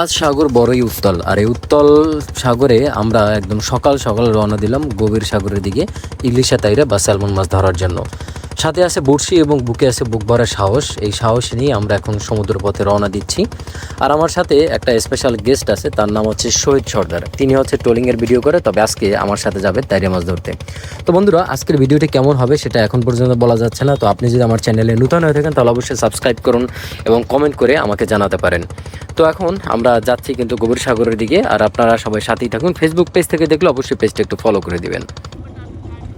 আজ সাগর বড়ই উত্তাল, আর এই উত্তাল সাগরে আমরা একদম সকাল সকাল রওনা দিলাম গভীর সাগরের দিকে ইলিশা তাইরা বা স্যালমন মাছ ধরার জন্য। সাথে আছে বড়শি এবং বুকে আছে বুক ভরা সাহস। এই সাহস নিয়ে আমরা এখন সমুদ্র পথে রওনা দিচ্ছি। আর আমার সাথে একটা স্পেশাল গেস্ট আছে, তার নাম হচ্ছে শহীদ সর্দার। তিনি হচ্ছে ট্রোলিংয়ের ভিডিও করে, তবে আজকে আমার সাথে যাবে তাইরা মাছ ধরতে। তো বন্ধুরা, আজকের ভিডিওটি কেমন হবে সেটা এখন পর্যন্ত বলা যাচ্ছে না। তো আপনি যদি আমার চ্যানেলে নতুন হয়ে থাকেন তাহলে অবশ্যই সাবস্ক্রাইব করুন এবং কমেন্ট করে আমাকে জানাতে পারেন। তো এখন আমরা যাচ্ছি কিন্তু গভীর সাগরের দিকে, আর আপনারা সবাই সাথেই থাকুন। ফেসবুক পেজ থেকে দেখলে অবশ্যই পেজটা একটু ফলো করে দিবেন।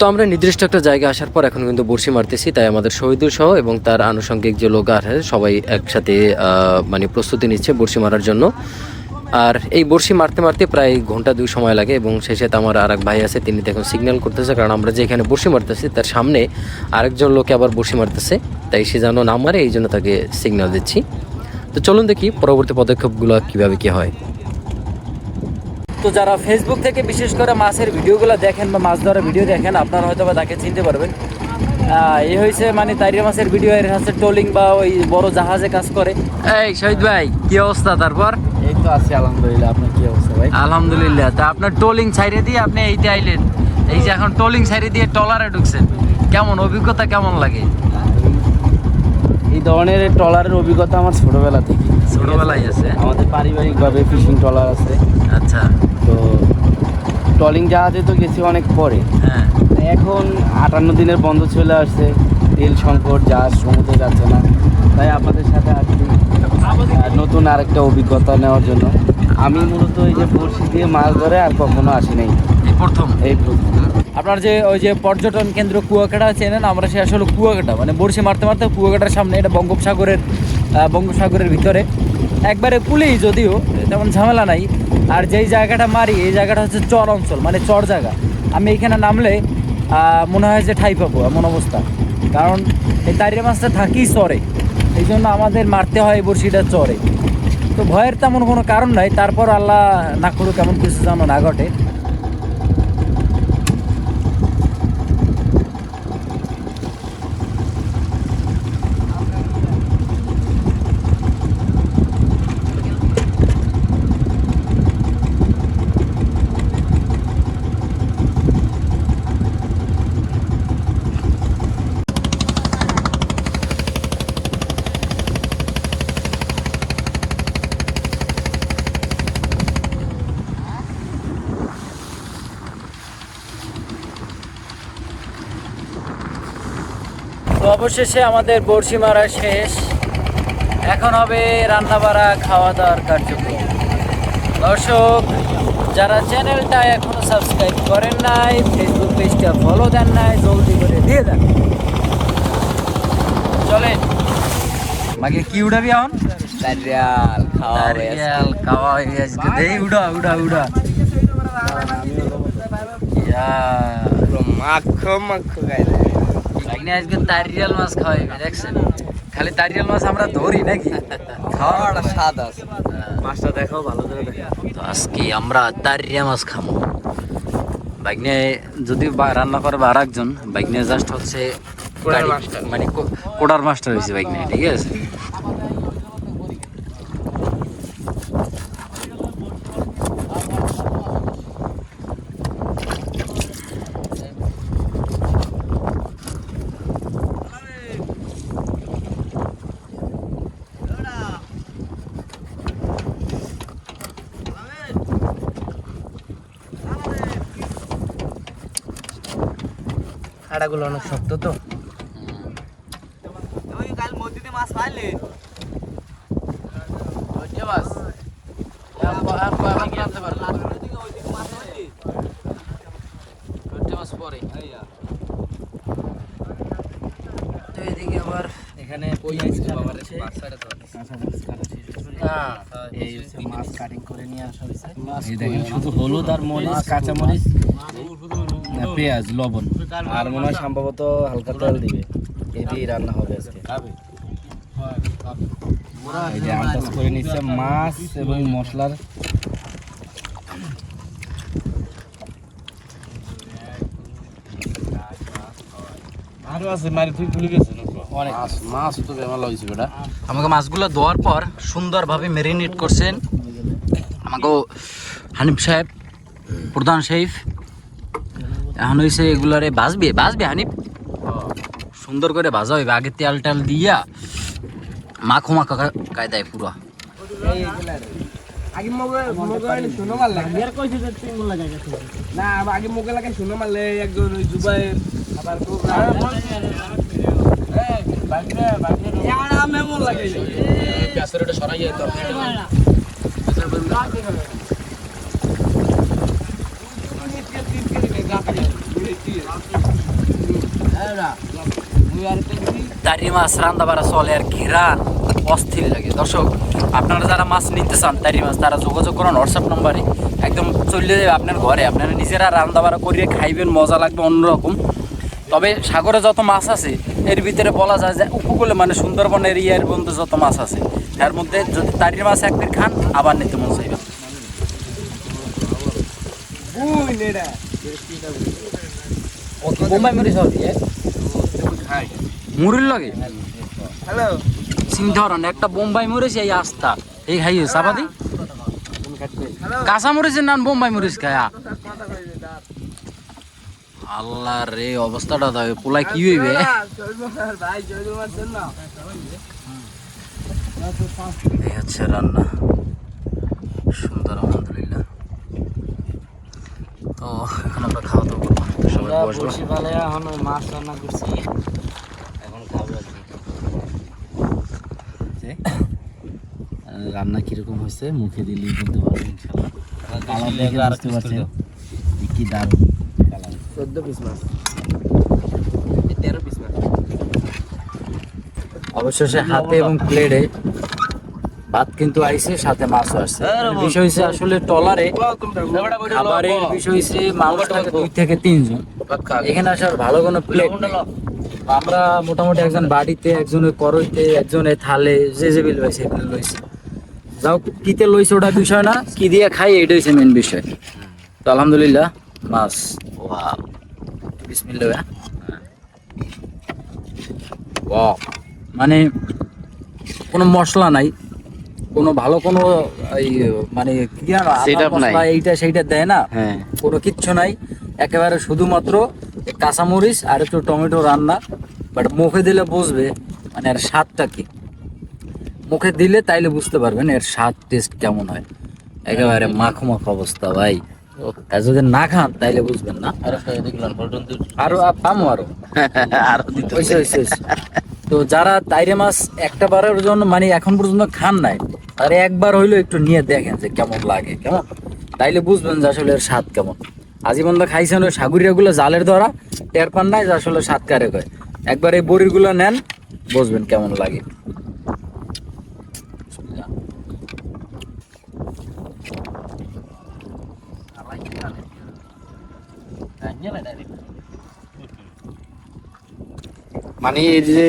তো আমরা নির্দিষ্ট একটা জায়গায় আসার পর এখন কিন্তু বড়শি মারতেছি, তাই আমাদের শহীদুল সহ এবং তার আনুষঙ্গিক যে লোক আছে সবাই একসাথে মানে প্রস্তুতি নিচ্ছে বড়শি মারার জন্য। আর এই বড়শি মারতে মারতে প্রায় ঘন্টা 2 সময় লাগে, এবং সেই সাথে আমার আর এক ভাই আছে, তিনি দেখুন সিগন্যাল করতেছে, কারণ আমরা যেখানে বড়শি মারতেছি তার সামনে আরেকজন লোকে আবার বড়শি মারতেছে, তাই সে যেন না মারে এই জন্য তাকে সিগন্যাল দিচ্ছি। তো চলুন দেখি পরবর্তী পদক্ষেপগুলো কীভাবে কী হয়। তো যারা ফেসবুক থেকে বিশেষ করে মাছের ভিডিওগুলো দেখেন বা মাছ ধরার ভিডিও দেখেন, আপনারা হয়তো বা তাকে চিনতে পারবেন। এই হয়েছে মানে তাইরা মাছের ভিডিও, এর হচ্ছে ট্রোলিং বা ওই বড় জাহাজে কাজ করে। এই শহীদ ভাই, কি অবস্থা? তারপর এই তো আছি আলহামদুলিল্লাহ। আপনার কি অবস্থা ভাই? আলহামদুলিল্লাহ। তা আপনার ট্রোলিং ছাইড়ে দিয়ে আপনি এইতে আইলেন, এই যে এখন ট্রোলিং ছাইড়ে দিয়ে ট্রলারে ঢুকছেন, কেমন অভিজ্ঞতা কেমন লাগে? এই ধরনের ট্রলারের অভিজ্ঞতা আমার ছোটবেলা থেকে। ছোটবেলায় আছে? আমাদের পারিবারিকভাবে ফিশিং ট্রলার আছে। আচ্ছা। তো ট্রলিং জাহাজে তো গেছি অনেক পরে। হ্যাঁ। এখন 58 দিনের বন্ধ চলে আসছে, তেল সংকট, জাহাজ সমুদ্রে যাচ্ছে না, তাই আপনাদের সাথে আসছি নতুন আরেকটা অভিজ্ঞতা নেওয়ার জন্য। আমি মূলত এই যে বড়শি দিয়ে মাছ ধরে আর কখনো আসি নাই, এই প্রথম। আপনার যে ওই যে পর্যটন কেন্দ্র কুয়াকাটা চেনেন, আমরা সে আসলে কুয়াকাটা মানে বড়শি মারতে মারতে কুয়াকাটার সামনে, এটা বঙ্গোপসাগরের ভিতরে একবারে কুলেই, যদিও তেমন ঝামেলা নাই। আর যেই জায়গাটা মারি এই জায়গাটা হচ্ছে চর অঞ্চল, মানে চর জায়গা। আমি এখানে নামলে মনে হয় যে ঠাই পাবো এমন অবস্থা, কারণ এই তাইরা মাছটা থাকেই চরে, এই জন্য আমাদের মারতে হয় বড়শিটা চরে। তো ভয়ের তেমন কোনো কারণ নাই, তারপর আল্লাহ না করুক এমন কিছু যেন না ঘটে। তো অবশেষে আমাদের বড়শি মারা শেষ, এখন হবে রান্না বাড়া খাওয়া দাওয়ার কার্যক্রম। দর্শক, যারা চ্যানেলটা এখনো সাবস্ক্রাইব করেন নাই, ফেসবুক পেজটা ফলো দেন নাই, জলদি করে দিয়ে দেন। চলেন বাকি কি উঠাবি এখন? নারিয়াল খাওয়া হয়ে গেছে, দেই উড়া উড়া উড়া। মাখো মাখো গাইলে আজকে তারিয়াল মাছ খাওয়াই, দেখছেন? খালি তারিয়াল মাছ আমরা ধরি নাকি, খাওয়ার স্বাদ আছে। মাছটা দেখাও ভালো করে দেখাও। তো আজকে আমরা তারিয়া মাছ খাবো। বাইকনে যদি রান্না করবে আর একজন, বাইকনে জাস্ট হচ্ছে মানে কোডার মাস্টার হয়েছে বাইকনে, ঠিক আছে? খাড়াগুলো অনেক শক্ত তো। এখানে মাছ কাটিং করে নিয়ে আসা হয়েছে। দেখেন শুধু হলুদ আর মরিচ, কাঁচা মরিচ, পেঁয়াজ, লবণ, আর মনে হয় সম্ভবত হালকা তেল দিবে, এটি রান্না হবে আজকে। এই যে আন্দাজ করে নিচ্ছে মাছ এবং মশলার। আরো আছে মারি তুই ভুলে গেছে অনেক মাছ তো বেমালা হয়েছে বেটা। আমাকে মাছগুলো ধোয়ার পর সুন্দরভাবে ম্যারিনেট করছেন আমাকে হানিফ সাহেব প্রধান শেফ এখন হয়েছে এগুলারে বাজবে হানিফ সুন্দর করে ভাজা হইবে আগে তেল টেল দিয়া মাখো মাখো কায়দায় পুরো আগে মোগে শুনো মাল লাগে আর কইছে যে তুই মোলা জায়গা না আগে মোগে লাগে শুনো মারলে একজন ওই জুবাই আবার यार मैं मोल लगे प्यासर এটা সরাই যায় তো তারি মাছ রান্না বাড়া চলে আর ঘেরান অস্থির লাগে দর্শক আপনারা যারা মাছ নিতে চান তারি মাছ তারা যোগাযোগ করুন হোয়াটসঅ্যাপ নম্বরে একদম চলে যাবে আপনার ঘরে আপনারা নিজেরা রান্না বাড়া করিয়ে খাইবেন মজা লাগবে অন্যরকম তবে সাগরে যত মাছ আছে এর ভিতরে বলা যায় যে উপকূলে মানে সুন্দরবন এরিয়ার মধ্যে যত মাছ আছে এর মধ্যে যদি তারির মাছ একদিন খান আবার নিতে মন চাইবে বোম্বাই মরিচ হবে মুড়ির লাগে হ্যালো সিংধরন একটা বোম্বাই মরিচ এই আস্তা এই খাইয়ে চাপাতি কাঁচা মরিচের নাম বোম্বাই মরিচ খায়া আল্লাহ রে অবস্থাটা দাও পোলাই কি হইবে ভাই জয়দুল মারছেন না এই হচ্ছে রান্না সুন্দর আলহামদুলিল্লাহ তো এখন আমরা খাওয়া দাওয়া করবো তো সবাই বসবো বসিবালে এখন মাছ রান্না করছি এখন খাবো রান্না কিরকম হয়েছে মুখে দিলেই বলতে পারবো ইনশাআল্লাহ কালার দেখে বুঝতে পারছেন কি দারুণ কালার 14 পিস মাছ 13 পিস মাছ অবশেষে হাতে এবং প্লেটে ভাত কিন্তু আইছে সাথে মাছও আসছে বিষয় হচ্ছে আসলে টলারে খাবারের বিষয় হচ্ছে মানুষ থাকে 2 থেকে 3 জন এখানে আসার ভালো কোনো প্লেট আমরা মোটামুটি একজন বাড়িতে একজনের করইতে একজনের থালে যে বিল পাইছে এগুলো লইছে যাও কিতে লইছে ওটা বিষয় না কি দিয়ে খাই এটা হচ্ছে মেন বিষয় তো আলহামদুলিল্লাহ মাছ ওয়াও বিসমিল্লাহ ওয়াও মানে কোনো মশলা নাই কোনো ভালো কোনো এই মানে কি জানো Setup নাই। এইটা সেইটা দেয় না হ্যাঁ কোনো কিচ্ছু নাই একেবারে শুধুমাত্র কাঁচামরিচ আর একটু টমেটো রান্না বাট মুখে দিলে বুঝবে মানে এর স্বাদটা কি মুখে দিলে তাইলে বুঝতে পারবেন এর স্বাদ টেস্ট কেমন হয় একেবারে মাখো মাখো অবস্থা ভাই আর যদি না খান তাইলে বুঝবেন না আরো পামো আরো হইছে, হইছে, হইছে। তো যারা তাইরে মাছ একটা বারের জন্য মানে এখন পর্যন্ত খান নাই আর একবার হইলো একটু নিয়ে দেখেন যে কেমন লাগে কেমন তাইলে বুঝবেন যে আসলে এর স্বাদ কেমন আজীবন তো খাইছেন ওই সাগুরিয়া গুলো জালের দ্বারা টের পান নাই যে আসলে স্বাদ কারে হয় একবার এই বড়ির গুলো নেন বুঝবেন কেমন লাগে মানে এই যে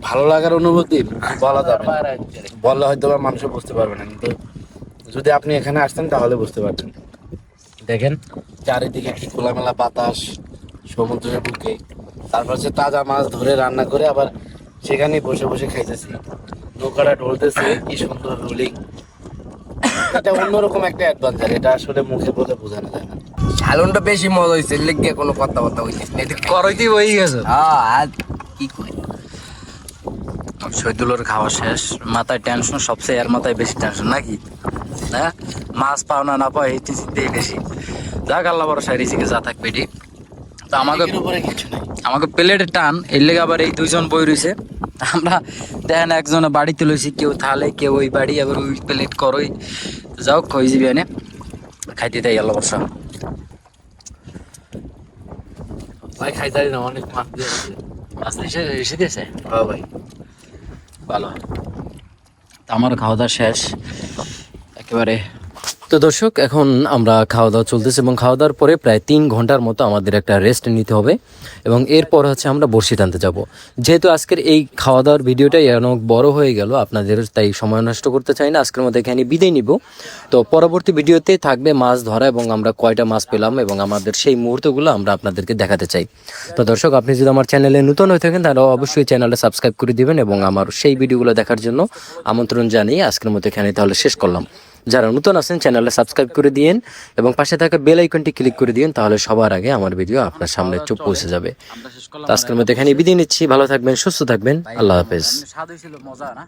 ভালো লাগার অনুভূতি বলা যাবে না। বললে হয়তো বা মানুষ বুঝতে পারবে না কিন্তু যদি আপনি এখানে আসতেন তাহলে বুঝতে পারতেন দেখেন চারিদিকে কি খোলামেলা বাতাস সমুদ্রের বুকে তারপর হচ্ছে তাজা মাছ ধরে রান্না করে আবার সেখানে বসে বসে খাইতেছি নৌকাটা ঢলতেছে কি সুন্দর রোলিং এটা অন্যরকম একটা অ্যাডভেঞ্চার এটা আসলে মুখে বলে বোঝানো যায় না সালনটা বেশি মজা হয়েছে লেগে কোনো কথাবার্তা হইতেছে না এটা করইতেই হয়ে গেছে আর কি কই শহীদুলের খাওয়া শেষ মাথায় টেনশন সবচেয়ে এর মাথায় বেশি টেনশন নাকি হ্যাঁ মাছ পাও না না পাও এই চিন্তাই বেশি যাক আল্লাহ ভরসা রিজিকে যা থাকবে এটি তো আমাকে উপরে কিছু নাই আমাকে প্লেটের টান এর লেগে আবার এই দুইজন বই রয়েছে আমরা দেখেন একজনে বাড়িতে লইছি কেউ থালে কেউ ওই বাড়ি আবার ওই প্লেট করই যাও কই যাবি এনে খাইতে দেয় আল্লাহ ভরসা ভাই খাইতারি না অনেক মাছ দিয়েছে মাছ এসে দিয়েছে হ্যাঁ ভাই ভালো তো আমার খাওয়া দাওয়া শেষ একেবারে তো দর্শক এখন আমরা খাওয়া দাওয়া চলতেছে এবং খাওয়া দাওয়ার পরে প্রায় 3 ঘন্টার মতো আমাদের একটা রেস্ট নিতে হবে এবং এরপর হচ্ছে আমরা বড়শি টানতে যাব যেহেতু আজকের এই খাওয়া দাওয়ার ভিডিওটাই অনেক বড় হয়ে গেল আপনাদের তাই সময় নষ্ট করতে চাই না আজকের মধ্যে এখানে বিদায় নিব তো পরবর্তী ভিডিওতে থাকবে মাছ ধরা এবং আমরা কয়টা মাছ পেলাম এবং আমাদের সেই মুহূর্তগুলো আমরা আপনাদেরকে দেখাতে চাই তো দর্শক আপনি যদি আমার চ্যানেলে নতুন হয়ে থাকেন তাহলে অবশ্যই চ্যানেলটা সাবস্ক্রাইব করে দিবেন এবং আমার সেই ভিডিওগুলো দেখার জন্য আমন্ত্রণ জানিয়ে আজকের মতো এখানে তাহলে শেষ করলাম যারা নতুন আছেন চ্যানেলে সাবস্ক্রাইব করে দিয়েন এবং পাশে থাকা বেল আইকনটি ক্লিক করে দিন, তাহলে সবার আগে আমার ভিডিও আপনার সামনে পৌঁছে যাবে। আমরা শেষ করলাম। তো আজকের মধ্যে এখানে বিদায় নিচ্ছি, ভালো থাকবেন, সুস্থ থাকবেন, আল্লাহ হাফেজ। স্বাদ হয়েছিল, মজা না?